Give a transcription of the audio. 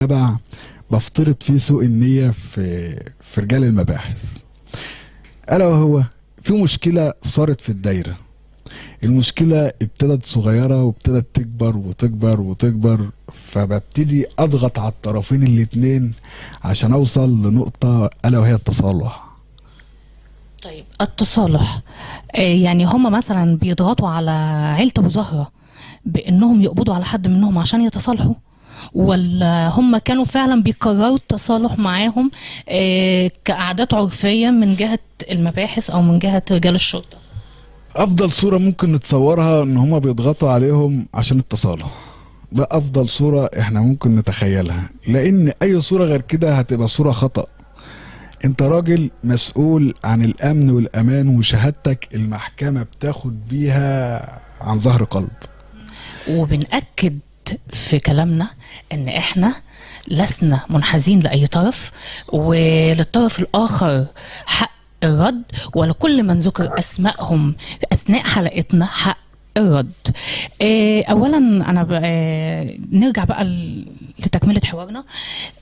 تبع بفترض فيه سوء النية في رجال المباحث، ألا وهو في مشكلة صارت في الدايرة. المشكلة ابتدت صغيرة وابتدت تكبر وتكبر وتكبر، فببتدي أضغط على الطرفين الاتنين عشان أوصل لنقطة ألا وهي التصالح. طيب التصالح، يعني هم مثلا بيضغطوا على عيلة أبو زهرة بأنهم يقبضوا على حد منهم عشان يتصالحوا، ولا هم كانوا فعلا بيقرروا التصالح معاهم كعادات عرفية من جهة المباحث أو من جهة رجال الشرطة؟ أفضل صورة ممكن نتصورها إن هما بيضغطوا عليهم عشان التصالح، ده أفضل صورة إحنا ممكن نتخيلها، لأن أي صورة غير كده هتبقى صورة خطأ. انت راجل مسؤول عن الامن والامان، وشهادتك المحكمة بتاخد بيها عن ظهر قلب. وبنأكد في كلامنا ان احنا لسنا منحازين لأي طرف، وللطرف الآخر حق الرد، ولكل من ذكر أسمائهم أثناء حلقتنا حق الرد. أولا أنا نرجع بقى لتكملة حوارنا.